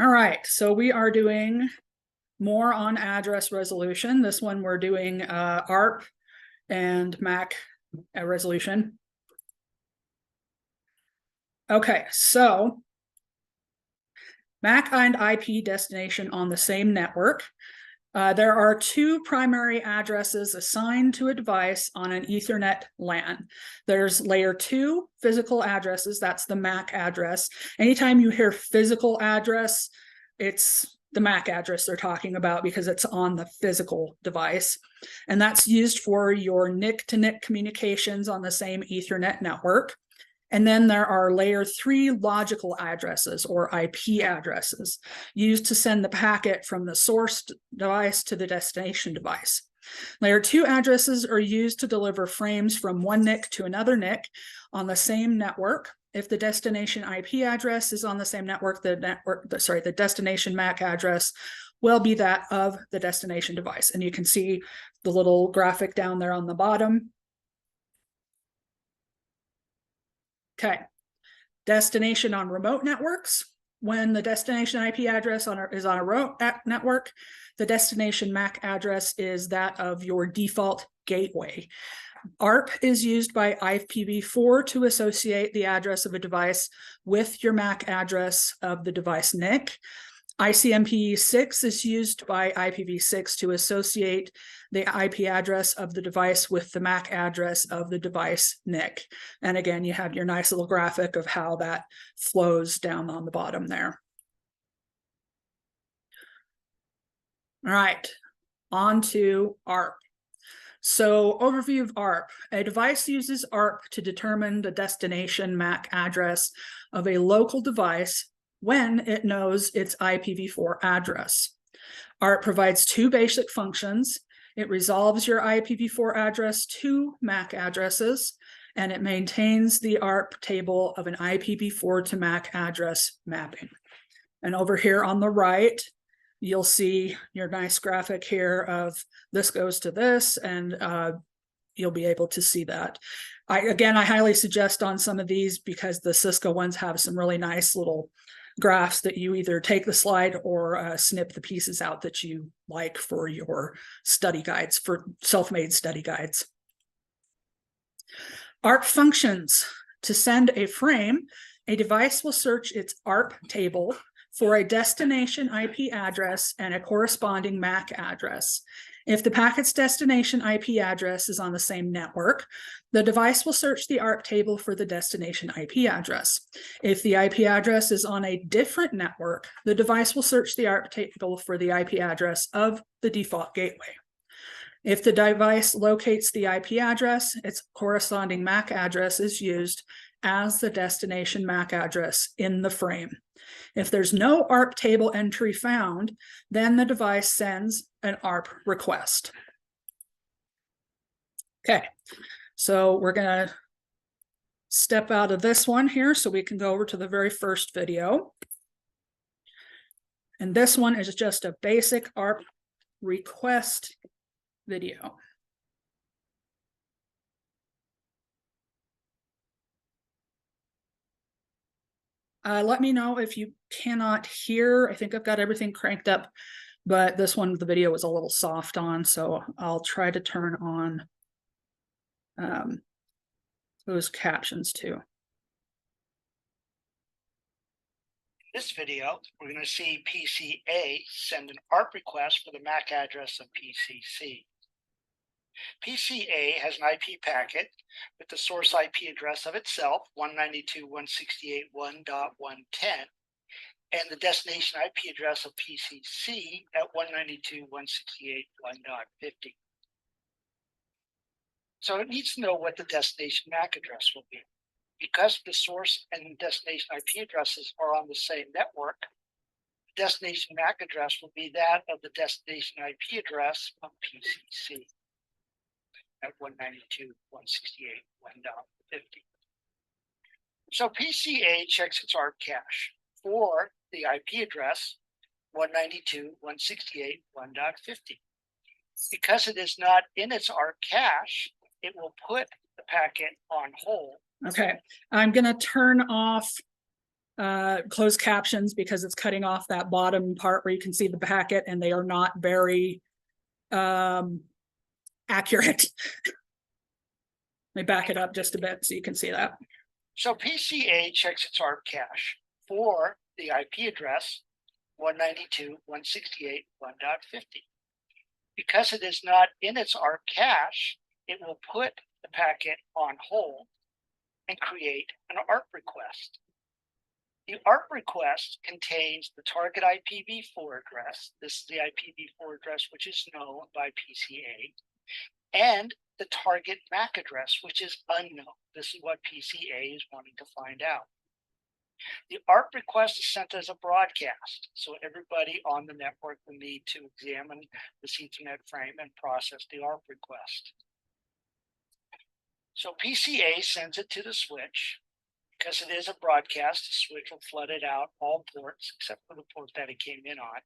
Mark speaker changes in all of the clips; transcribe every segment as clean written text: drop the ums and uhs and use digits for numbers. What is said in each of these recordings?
Speaker 1: All right, so we are doing more on address resolution. This one we're doing ARP and MAC resolution. Okay, so MAC and IP destination on the same network. There are two primary addresses assigned to a device on an Ethernet LAN. There's layer 2 physical addresses, that's the MAC address. Anytime you hear physical address, it's the MAC address they're talking about because it's on the physical device. And that's used for your NIC to NIC communications on the same Ethernet network. And then there are layer 3 logical addresses or IP addresses used to send the packet from the source device to the destination device. Layer 2 addresses are used to deliver frames from one NIC to another NIC on the same network. If the destination IP address is on the same network, the destination MAC address will be that of the destination device. And you can see the little graphic down there on the bottom. Okay, destination on remote networks. When the destination IP address is on a remote network, the destination MAC address is that of your default gateway. ARP is used by IPv4 to associate the address of a device with your MAC address of the device NIC. ICMP6 is used by IPv6 to associate the IP address of the device with the MAC address of the device NIC. And again, you have your nice little graphic of how that flows down on the bottom there. All right, on to ARP. So overview of ARP. A device uses ARP to determine the destination MAC address of a local device when it knows its IPv4 address. ARP provides two basic functions. It resolves your IPv4 address to MAC addresses, and it maintains the ARP table of an IPv4 to MAC address mapping. And over here on the right, you'll see your nice graphic here of this goes to this, and you'll be able to see that. I highly suggest on some of these because the Cisco ones have some really nice little graphs that you either take the slide or snip the pieces out that you like for your study guides, for self-made study guides. ARP functions. To send a frame, a device will search its ARP table for a destination IP address and a corresponding MAC address. If the packet's destination IP address is on the same network, the device will search the ARP table for the destination IP address. If the IP address is on a different network, the device will search the ARP table for the IP address of the default gateway. If the device locates the IP address, its corresponding MAC address is used as the destination MAC address in the frame. If there's no ARP table entry found, then the device sends an ARP request. Okay, so we're going to step out of this one here so we can go over to the very first video. And this one is just a basic ARP request video. Let me know if you cannot hear. I think I've got everything cranked up, but this one, the video was a little soft on, so I'll try to turn on those captions too.
Speaker 2: In this video, we're going to see PCA send an ARP request for the MAC address of PCC. PCA has an IP packet with the source IP address of itself, 192.168.1.110, and the destination IP address of PCC at 192.168.1.50. So it needs to know what the destination MAC address will be. Because the source and destination IP addresses are on the same network, the destination MAC address will be that of the destination IP address of PCC at 192.168.1.50. So PCA checks its ARP cache for the IP address 192.168.1.50. Because it is not in its ARP cache, it will put the packet on hold.
Speaker 1: Okay, I'm going to turn off closed captions because it's cutting off that bottom part where you can see the packet, and they are not very accurate. Let me back it up just a bit so you can see that.
Speaker 2: So PCA checks its ARP cache for the IP address 192.168.1.50. Because it is not in its ARP cache, it will put the packet on hold and create an ARP request. The ARP request contains the target IPv4 address. This is the IPv4 address which is known by PCA, and the target MAC address, which is unknown. This is what PCA is wanting to find out. The ARP request is sent as a broadcast, so everybody on the network will need to examine this Ethernet frame and process the ARP request. So PCA sends it to the switch. Because it is a broadcast, the switch will flood it out all ports except for the port that it came in on.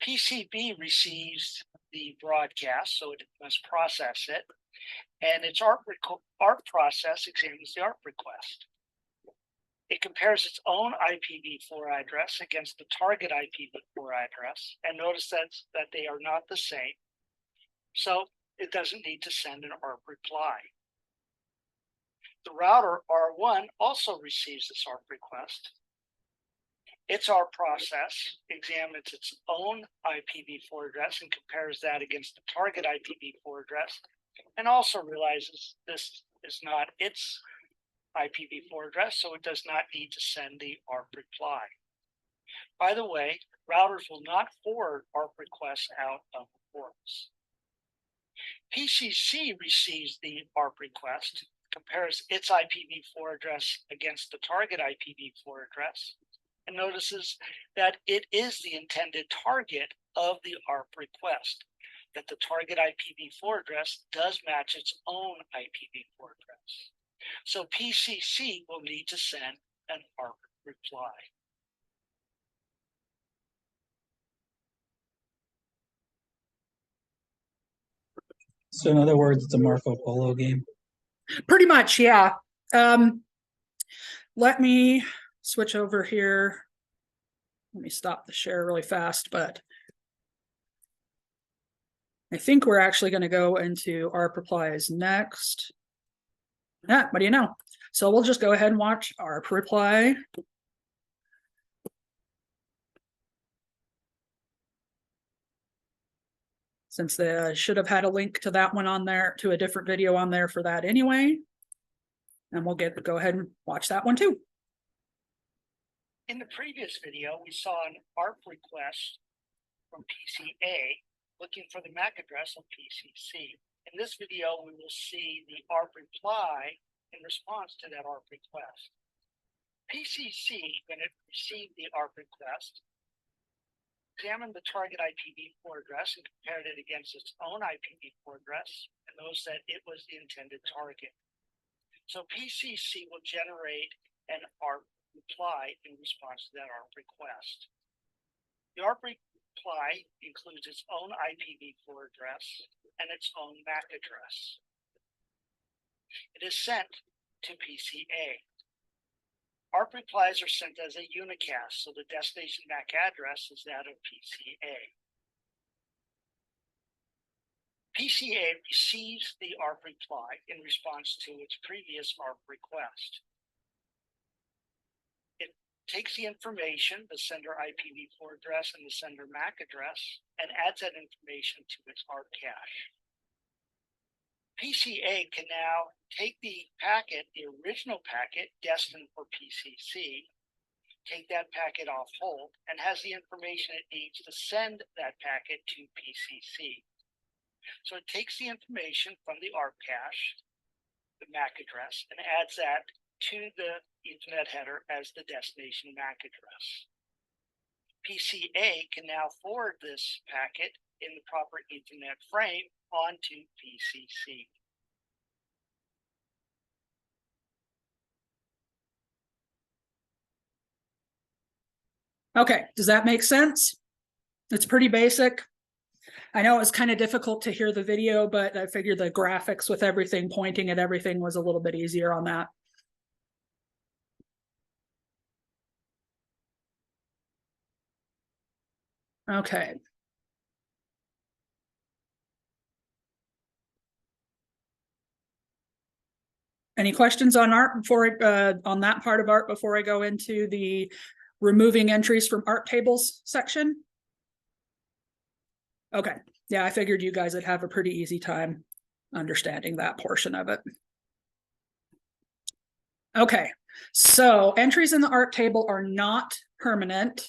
Speaker 2: PCB receives the broadcast, so it must process it, and its ARP process examines the ARP request. It compares its own IPv4 address against the target IPv4 address, and notice that they are not the same, so it doesn't need to send an ARP reply. The router R1 also receives this ARP request. Its ARP process examines its own IPv4 address and compares that against the target IPv4 address, and also realizes this is not its IPv4 address, so it does not need to send the ARP reply. By the way, routers will not forward ARP requests out of ports. PCC receives the ARP request, compares its IPv4 address against the target IPv4 address, and notices that it is the intended target of the ARP request, that the target IPv4 address does match its own IPv4 address. So PCC will need to send an ARP reply.
Speaker 3: So in other words, it's a Marco Polo game.
Speaker 1: Pretty much, yeah. Let me switch over here. Let me stop the share really fast, but I think we're actually going to go into ARP replies next. Yeah, what do you know? So we'll just go ahead and watch ARP reply. Since they should have had a link to that one on there, to a different video on there for that anyway. And we'll go ahead and watch that one too.
Speaker 2: In the previous video, we saw an ARP request from PCA looking for the MAC address of PCC. In this video, we will see the ARP reply in response to that ARP request. PCC, when it received the ARP request, examined the target IPv4 address and compared it against its own IPv4 address, and noticed that it was the intended target. So PCC will generate an ARP reply in response to that ARP request. The ARP reply includes its own IPv4 address and its own MAC address. It is sent to PCA. ARP replies are sent as a unicast, so the destination MAC address is that of PCA. PCA receives the ARP reply in response to its previous ARP request. It takes the information, the sender IPv4 address and the sender MAC address, and adds that information to its ARP cache. PCA can now take the packet, the original packet destined for PCC, take that packet off hold, and has the information it needs to send that packet to PCC. So it takes the information from the ARP cache, the MAC address, and adds that to the Ethernet header as the destination MAC address. PCA can now forward this packet in the proper Ethernet frame onto PCC.
Speaker 1: Okay, does that make sense? It's pretty basic. I know it was kind of difficult to hear the video, but I figured the graphics with everything pointing at everything was a little bit easier on that. Okay. Any questions on ARP before on that part of ARP before I go into the removing entries from ARP tables section? Okay, yeah, I figured you guys would have a pretty easy time understanding that portion of it. Okay, so entries in the ARP table are not permanent.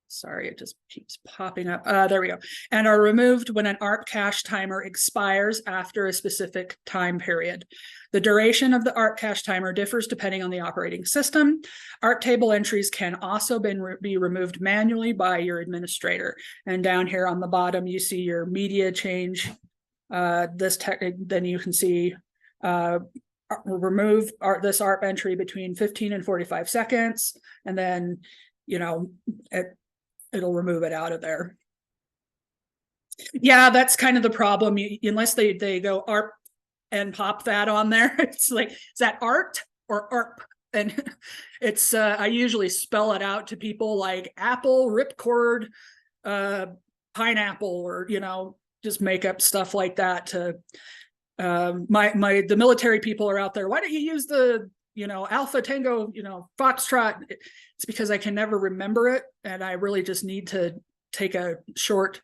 Speaker 1: Sorry, it just keeps popping up. There we go. And are removed when an ARP cache timer expires after a specific time period. The duration of the ARP cache timer differs depending on the operating system. ARP table entries can also be removed manually by your administrator. And down here on the bottom, you see your media change. Then you can see remove this ARP entry between 15 and 45 seconds. And then, you know, it'll remove it out of there. Yeah, that's kind of the problem. Unless they go ARP and pop that on there, it's like, is that art or ARP? And it's I usually spell it out to people like apple, ripcord, pineapple, or just make up stuff like that to the military people are out there. Why don't you use the Alpha Tango, Foxtrot? It's because I can never remember it, and I really just need to take a short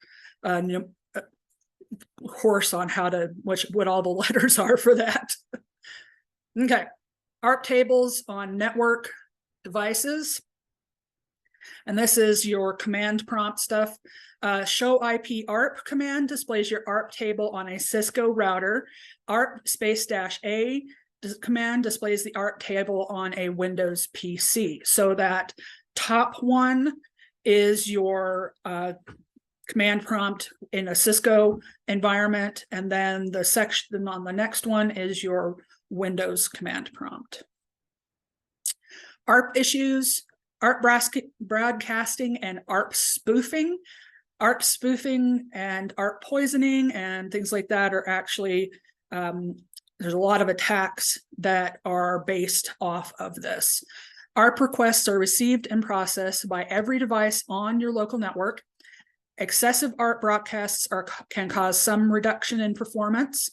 Speaker 1: course on how to what all the letters are for that. Okay, ARP tables on network devices, and this is your command prompt stuff. Show IP ARP command displays your ARP table on a Cisco router. ARP --A command displays the ARP table on a Windows PC. So that top one is your command prompt in a Cisco environment, and then the section on the next one is your Windows command prompt. ARP issues, ARP broadcasting, and ARP spoofing. ARP spoofing and ARP poisoning and things like that are actually there's a lot of attacks that are based off of this. ARP requests are received and processed by every device on your local network. Excessive ARP broadcasts can cause some reduction in performance.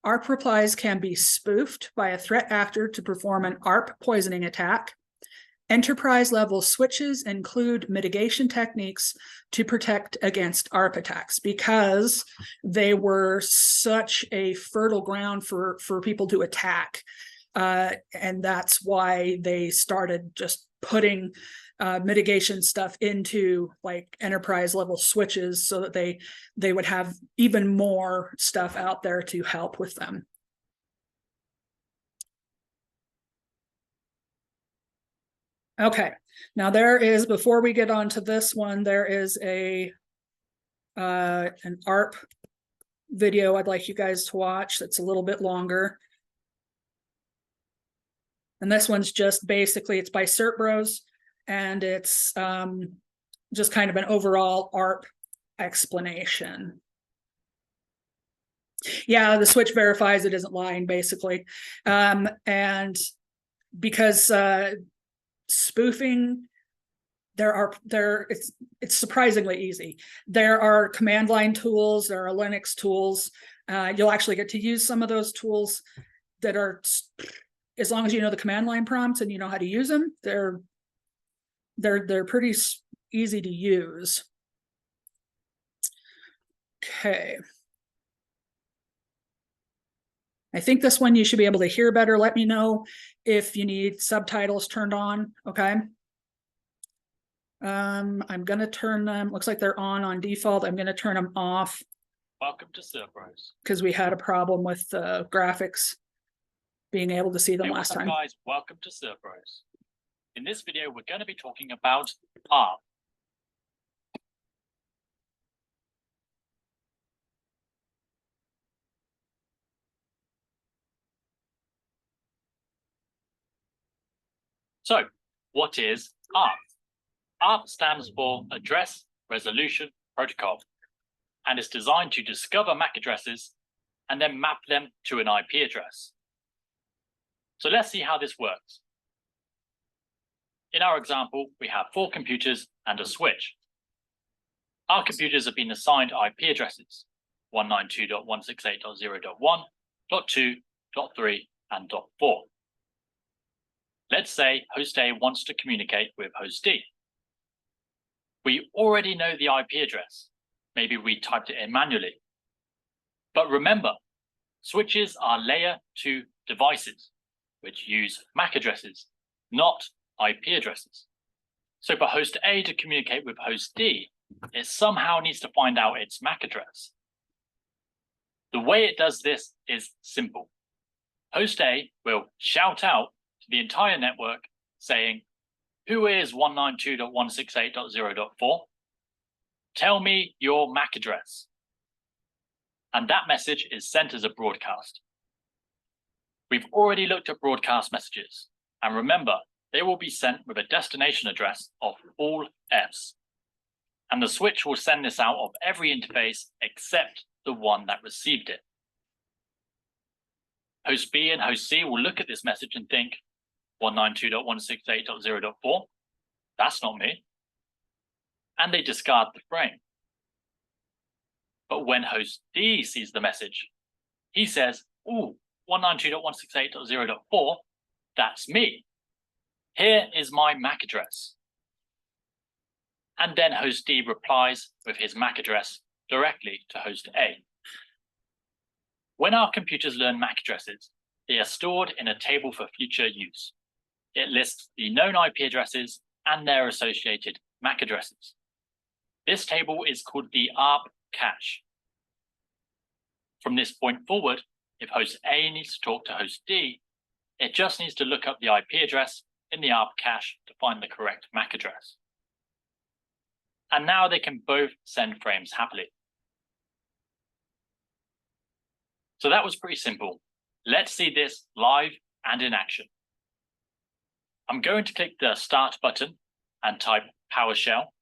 Speaker 1: ARP replies can be spoofed by a threat actor to perform an ARP poisoning attack. Enterprise-level switches include mitigation techniques to protect against ARP attacks because they were such a fertile ground for people to attack. And that's why they started just putting mitigation stuff into like enterprise-level switches so that they would have even more stuff out there to help with them. Okay, now before we get on to this one, there is an ARP video I'd like you guys to watch that's a little bit longer. And this one's just basically, it's by CertBros, and it's just kind of an overall ARP explanation. Yeah, the switch verifies it isn't lying, basically. And because spoofing, it's surprisingly easy. There are command line tools, there are Linux tools. You'll actually get to use some of those tools that are, as long as you know the command line prompts and you know how to use them, they're pretty easy to use. Okay. I think this one you should be able to hear better. Let me know if you need subtitles turned on, okay? I'm gonna turn them, looks like they're on default. I'm gonna turn them off.
Speaker 4: Welcome to CertBros.
Speaker 1: Because we had a problem with the graphics being able to see them last time.
Speaker 4: Guys, welcome to CertBros. In this video, we're going to be talking about ARP. So, what is ARP? ARP stands for Address Resolution Protocol, and is designed to discover MAC addresses and then map them to an IP address. So let's see how this works. In our example, we have 4 computers and a switch. our computers have been assigned IP addresses 192.168.0.1, .2, .3, and .4. Let's say host A wants to communicate with host D. We already know the IP address. Maybe we typed it in manually. But remember, switches are layer 2 devices, which use MAC addresses, not IP addresses. So for host A to communicate with host D, it somehow needs to find out its MAC address. The way it does this is simple. Host A will shout out to the entire network saying, "Who is 192.168.0.4? Tell me your MAC address." And that message is sent as a broadcast. We've already looked at broadcast messages, and remember, they will be sent with a destination address of all Fs. And the switch will send this out of every interface except the one that received it. Host B and host C will look at this message and think, 192.168.0.4, that's not me. And they discard the frame. But when host D sees the message, he says, ooh, 192.168.0.4, that's me. Here is my MAC address. And then host D replies with his MAC address directly to host A. When our computers learn MAC addresses, they are stored in a table for future use. It lists the known IP addresses and their associated MAC addresses. This table is called the ARP cache. From this point forward, if host A needs to talk to host D, it just needs to look up the IP address in the ARP cache to find the correct MAC address. And now they can both send frames happily. So that was pretty simple. Let's see this live and in action. I'm going to click the Start button and type PowerShell.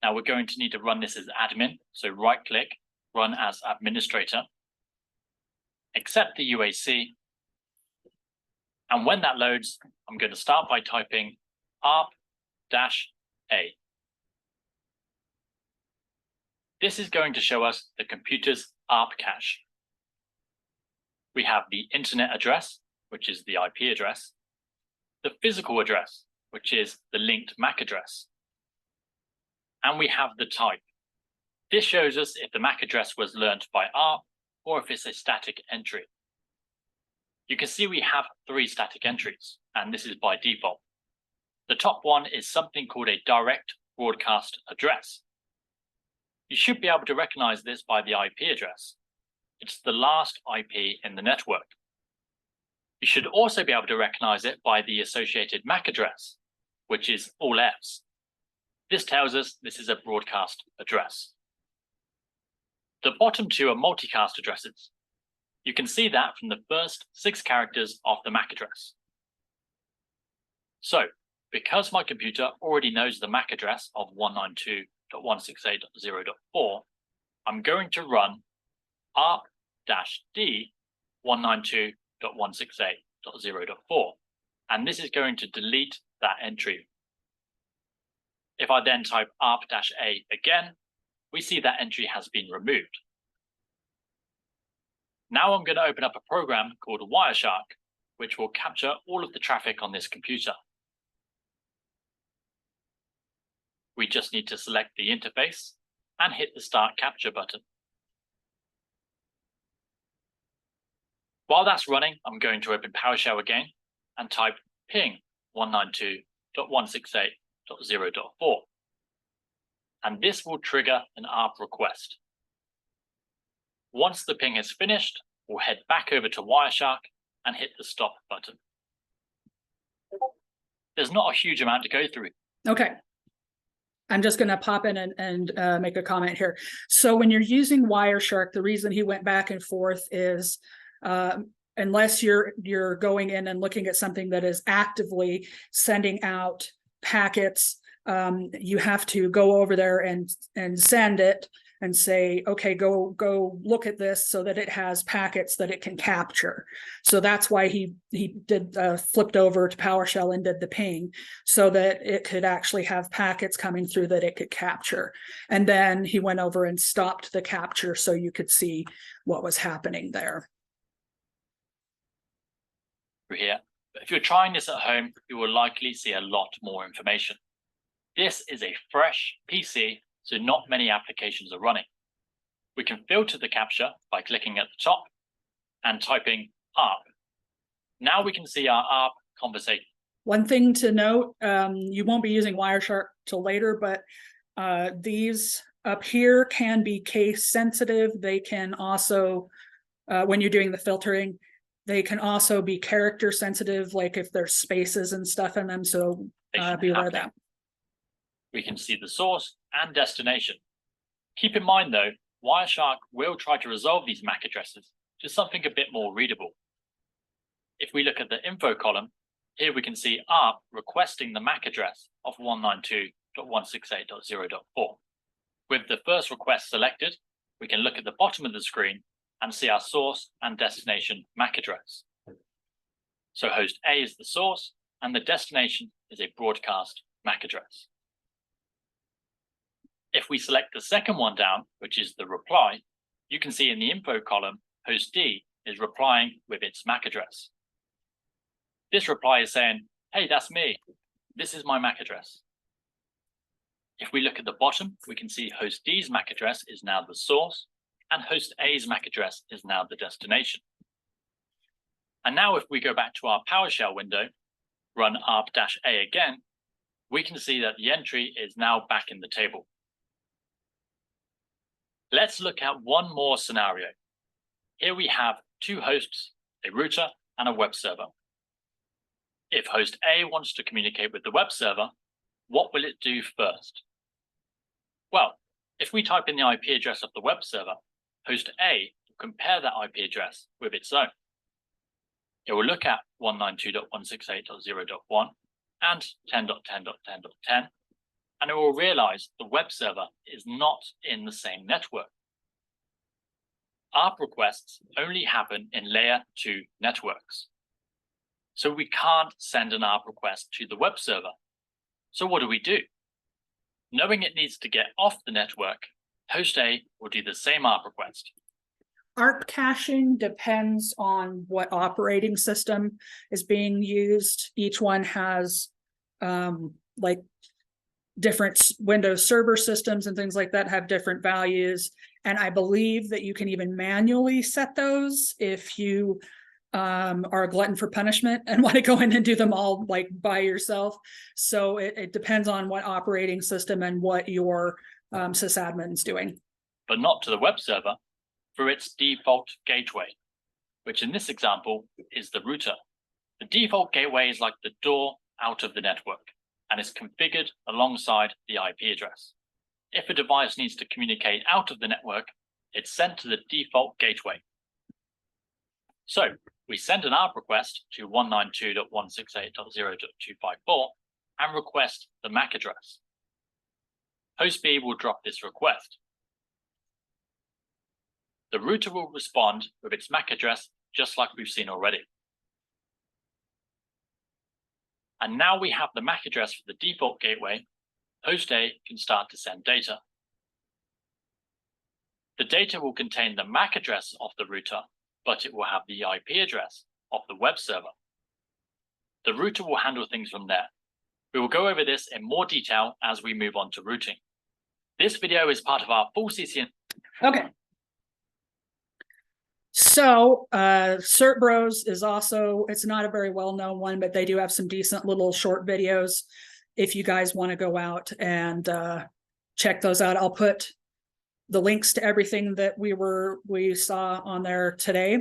Speaker 4: Now we're going to need to run this as admin, so right-click, Run as Administrator. Accept the UAC. And when that loads, I'm going to start by typing ARP-A. This is going to show us the computer's ARP cache. We have the internet address, which is the IP address, the physical address, which is the linked MAC address, and we have the type. This shows us if the MAC address was learnt by ARP or if it's a static entry. You can see we have 3 static entries, and this is by default. The top one is something called a direct broadcast address. You should be able to recognize this by the IP address. It's the last IP in the network. You should also be able to recognize it by the associated MAC address, which is all Fs. This tells us this is a broadcast address. The bottom 2 are multicast addresses. You can see that from the first 6 characters of the MAC address. So, because my computer already knows the MAC address of 192.168.0.4, I'm going to run ARP-D 192.168.0.4, and this is going to delete that entry. If I then type ARP-A again, we see that entry has been removed. Now I'm going to open up a program called Wireshark, which will capture all of the traffic on this computer. We just need to select the interface and hit the Start Capture button. While that's running, I'm going to open PowerShell again and type ping 192.168.0.4. And this will trigger an ARP request. Once the ping is finished, we'll head back over to Wireshark and hit the Stop button. There's not a huge amount to go through.
Speaker 1: Okay. I'm just going to pop in and make a comment here. So when you're using Wireshark, the reason he went back and forth is unless you're going in and looking at something that is actively sending out packets you have to go over there and send it and say, okay, go look at this so that it has packets that it can capture. So that's why he did flipped over to PowerShell and did the ping, so that it could actually have packets coming through that it could capture. And then he went over and stopped the capture so you could see what was happening there.
Speaker 4: Here, but if you're trying this at home, you will likely see a lot more information. This is a fresh PC, so not many applications are running. We can filter the capture by clicking at the top and typing ARP. Now we can see our ARP conversation.
Speaker 1: One thing to note, you won't be using Wireshark till later, but these up here can be case sensitive. They can also, when you're doing the filtering, they can also be character sensitive, like if there's spaces and stuff in them. So be aware of that.
Speaker 4: We can see the source and destination. Keep in mind though, Wireshark will try to resolve these MAC addresses to something a bit more readable. If we look at the info column, here we can see ARP requesting the MAC address of 192.168.0.4. With the first request selected, we can look at the bottom of the screen and see our source and destination MAC address. So host A is the source and the destination is a broadcast MAC address. If we select the second one down, which is the reply, you can see in the info column, host D is replying with its MAC address. This reply is saying, hey, that's me. This is my MAC address. If we look at the bottom, we can see host D's MAC address is now the source and host A's MAC address is now the destination. And now if we go back to our PowerShell window, run ARP-A again, we can see that the entry is now back in the table. Let's look at one more scenario. Here we have two hosts, a router and a web server. If host A wants to communicate with the web server, what will it do first? Well, if we type in the IP address of the web server, host A will compare that IP address with its own. It will look at 192.168.0.1 and 10.10.10.10, and it will realize the web server is not in the same network. ARP requests only happen in layer 2 networks. So we can't send an ARP request to the web server. So what do? Knowing it needs to get off the network, host A will do the same ARP request.
Speaker 1: ARP caching depends on what operating system is being used. Each one has like different Windows server systems and things like that have different values. And I believe that you can even manually set those if you are a glutton for punishment and want to go in and do them all like by yourself. So it depends on what operating system and what your sysadmin is doing.
Speaker 4: But not to the web server through its default gateway, which in this example is the router. The default gateway is like the door out of the network and is configured alongside the IP address. If a device needs to communicate out of the network, it's sent to the default gateway. So we send an ARP request to 192.168.0.254 and request the MAC address. Host B will drop this request. The router will respond with its MAC address just like we've seen already. And now we have the MAC address for the default gateway, host A can start to send data. The data will contain the MAC address of the router, but it will have the IP address of the web server. The router will handle things from there. We will go over this in more detail as we move on to routing. This video is part of our full CCN.
Speaker 1: Okay. So CertBros is also, it's not a very well-known one, but they do have some decent little short videos if you guys want to go out and check those out. I'll put the links to everything that we saw on there today.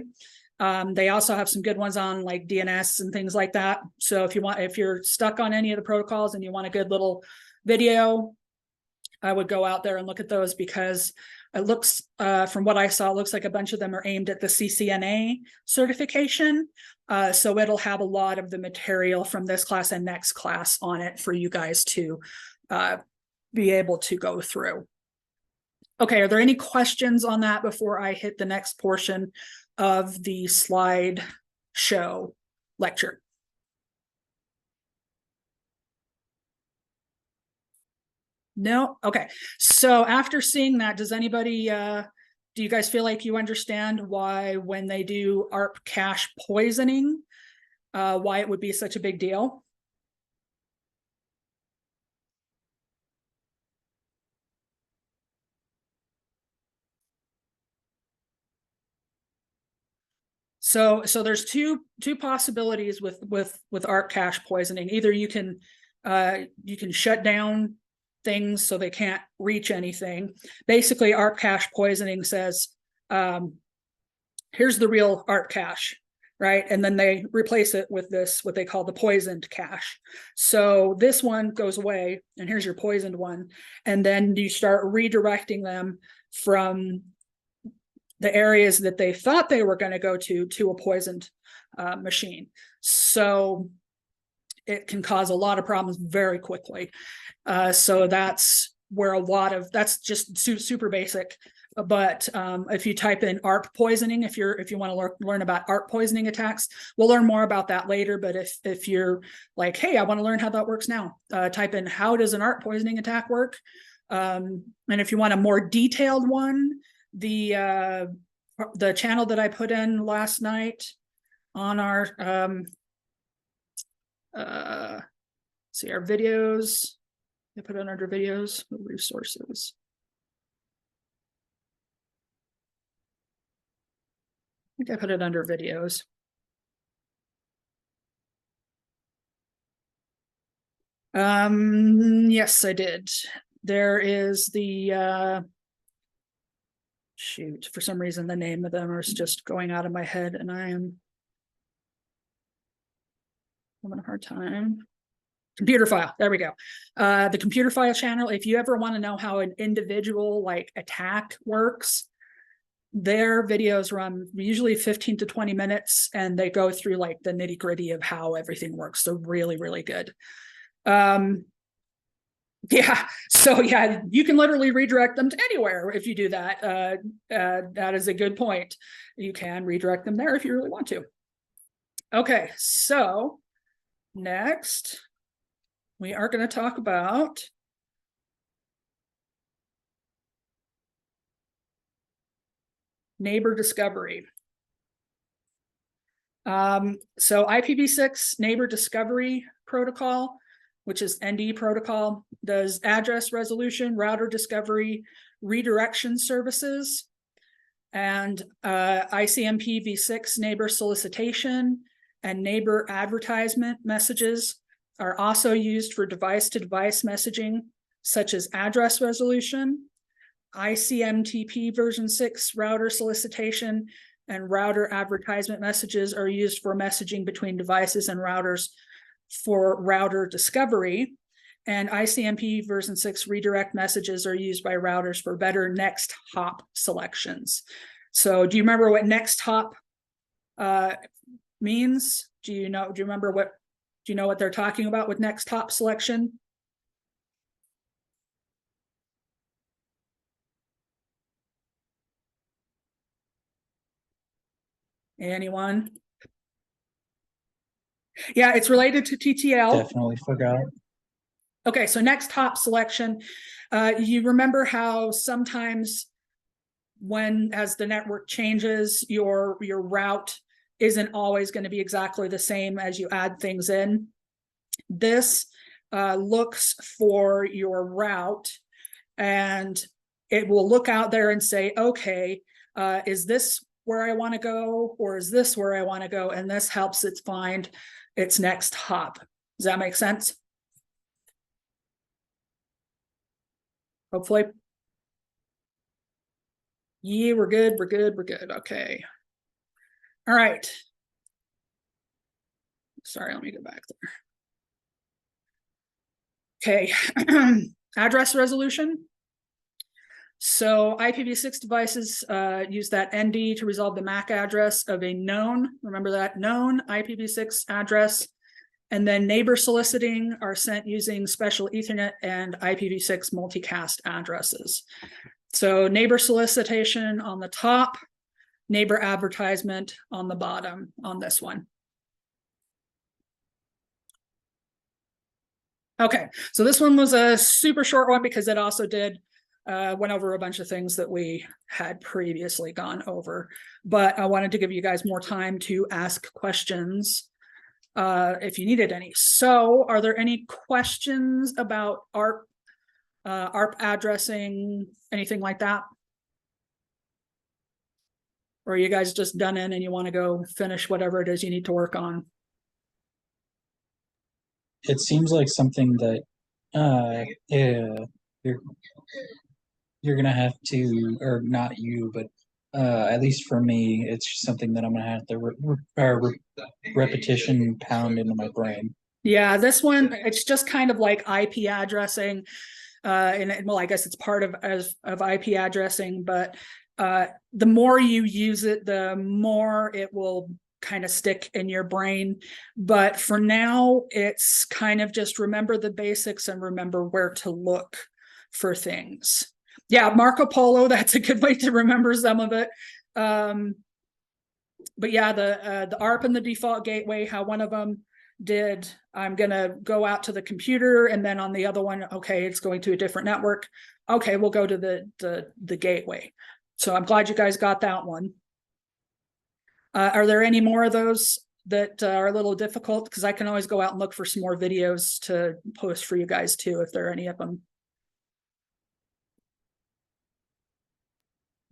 Speaker 1: They also have some good ones on like DNS and things like that. So if you're stuck on any of the protocols and you want a good little video, I would go out there and look at those, because it looks, from what I saw, it looks like a bunch of them are aimed at the CCNA certification. So it'll have a lot of the material from this class and next class on it for you guys to be able to go through. Okay, are there any questions on that before I hit the next portion of the slide show lecture? No? Okay. So after seeing that, does anybody, do you guys feel like you understand why when they do ARP cache poisoning, why it would be such a big deal? So there's two possibilities with ARP cache poisoning. Either you can shut down things so they can't reach anything. Basically, ARP cache poisoning says, here's the real ARP cache, right? And then they replace it with this, what they call the poisoned cache. So this one goes away, and here's your poisoned one. And then you start redirecting them from the areas that they thought they were going to go to a poisoned machine. So it can cause a lot of problems very quickly. So that's where that's just super basic. But if you type in ARP poisoning, if you want to learn about ARP poisoning attacks, we'll learn more about that later. But if you're like, hey, I want to learn how that works now, type in how does an ARP poisoning attack work? And if you want a more detailed one, the channel that I put in last night on our see our videos. I put it under videos, resources. I think I put it under videos. Yes, I did. There is the shoot, for some reason the name of them is just going out of my head and I am having a hard time. Computer file, there we go. The computer file channel, if you ever want to know how an individual like attack works, their videos run usually 15 to 20 minutes and they go through like the nitty-gritty of how everything works. So really, really good. Yeah, so yeah, you can literally redirect them to anywhere if you do that. That is a good point. You can redirect them there if you really want to. Okay, so next we are going to talk about neighbor discovery. So IPv6 neighbor discovery protocol, which is ND protocol, does address resolution, router discovery, redirection services, and ICMP v6 neighbor solicitation and neighbor advertisement messages are also used for device-to-device messaging, such as address resolution. ICMTP version 6 router solicitation and router advertisement messages are used for messaging between devices and routers for router discovery. And ICMP version 6 redirect messages are used by routers for better next hop selections. So do you remember what next hop means? Do you know what they're talking about with next hop selection? Anyone? Yeah, it's related to TTL.
Speaker 3: Definitely forgot.
Speaker 1: Okay, so next hop selection. You remember how sometimes as the network changes, your route isn't always going to be exactly the same as you add things in. This looks for your route and it will look out there and say, okay, is this where I want to go, or is this where I want to go? And this helps it find its next hop. Does that make sense? Hopefully. Yeah, we're good. Okay. All right. Sorry, let me go back there. Okay. Address resolution. So IPv6 devices use that ND to resolve the MAC address of a known, remember that, known IPv6 address And then neighbor soliciting are sent using special Ethernet and IPv6 multicast addresses. So neighbor solicitation on the top, neighbor advertisement on the bottom on this one. Okay, so this one was a super short one because it also went over a bunch of things that we had previously gone over, but I wanted to give you guys more time to ask questions if you needed any. So are there any questions about ARP addressing, anything like that? Or are you guys just done in and you want to go finish whatever it is you need to work on?
Speaker 3: It seems like something that yeah, you're gonna have to, or not you, but at least for me, it's something that I'm gonna have to repetition pound into my brain.
Speaker 1: Yeah, this one, it's just kind of like IP addressing. Well, I guess it's part of IP addressing, but the more you use it, the more it will kind of stick in your brain. But for now, it's kind of just remember the basics and remember where to look for things. Yeah, Marco Polo, that's a good way to remember some of it. But yeah, the ARP and the default gateway, how one of them did, I'm gonna go out to the computer, and then on the other one, okay, it's going to a different network. Okay, we'll go to the gateway. So I'm glad you guys got that one. Are there any more of those that are a little difficult? Because I can always go out and look for some more videos to post for you guys too, if there are any of them.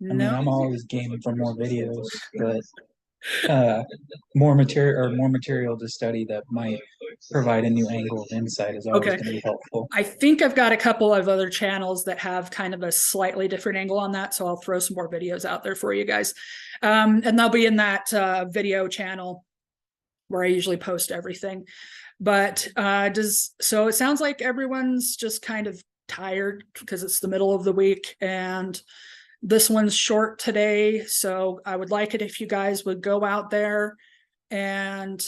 Speaker 3: I mean, I'm always game for more videos, but more material to study that might provide a new angle of insight is always going to be helpful.
Speaker 1: I think I've got a couple of other channels that have kind of a slightly different angle on that, so I'll throw some more videos out there for you guys. And they'll be in that video channel where I usually post everything. But so it sounds like everyone's just kind of tired because it's the middle of the week and this one's short today. So I would like it if you guys would go out there and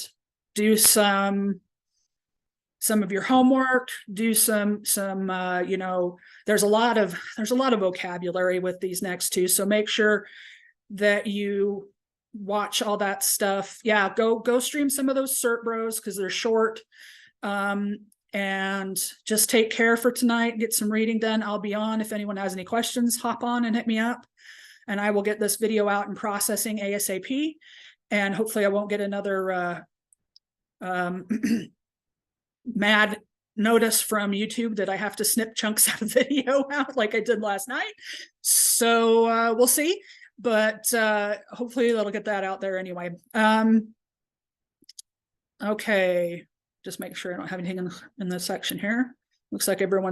Speaker 1: do some of your homework, do some you know, there's a lot of vocabulary with these next two, so make sure that you watch all that stuff. Yeah, go stream some of those cert bros because they're short. And just take care for tonight, get some reading done. I'll be on if anyone has any questions, hop on and hit me up, and I will get this video out and processing ASAP. And hopefully I won't get another mad notice from YouTube that I have to snip chunks out of video out like I did last night. So we'll see, but hopefully that'll get that out there anyway. Okay, just make sure I don't have anything in this section here. Looks like everyone